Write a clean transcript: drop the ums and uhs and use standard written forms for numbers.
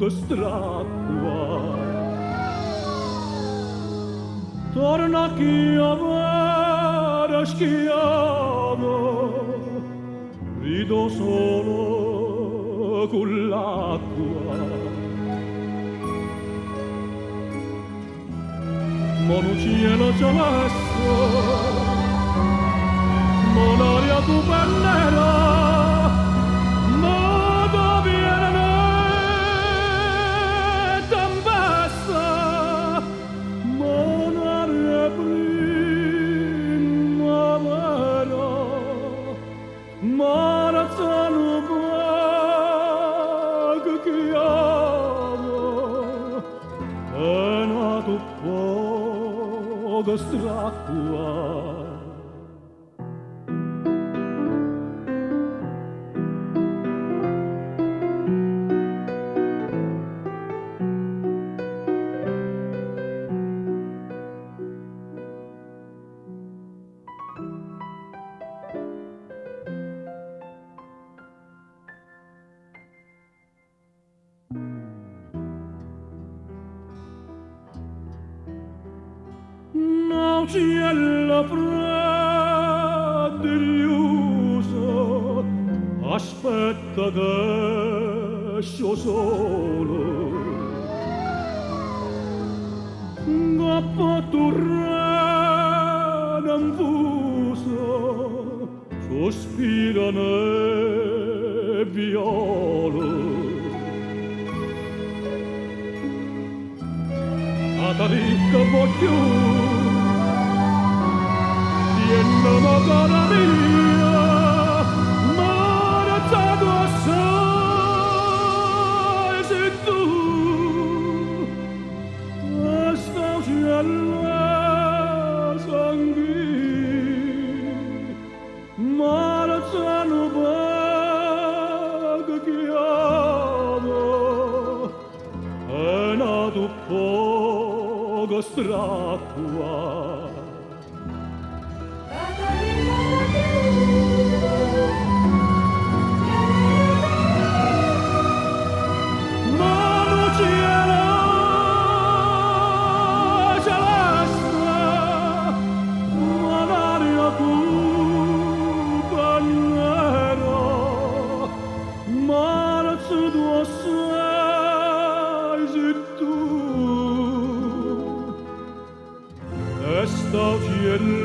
stracqua. Torna chi avere schiavo, rido solo con l'acqua. Mon cielo celeste, mon aria tu pennera, modo viene tempesta, mon aria primavera, marazzano che chiamo, è nato poco stracqua. Cielo freddo illuso, aspetta che esco solo. Gappa turrena infuso, sospira nebbiolo. Ataricca voglio Tiennamo cara mia, marazzato assai sei tu. Questa uccella sangue, marazzano vaga chiamo, è nato poco stracqua. Esta cielo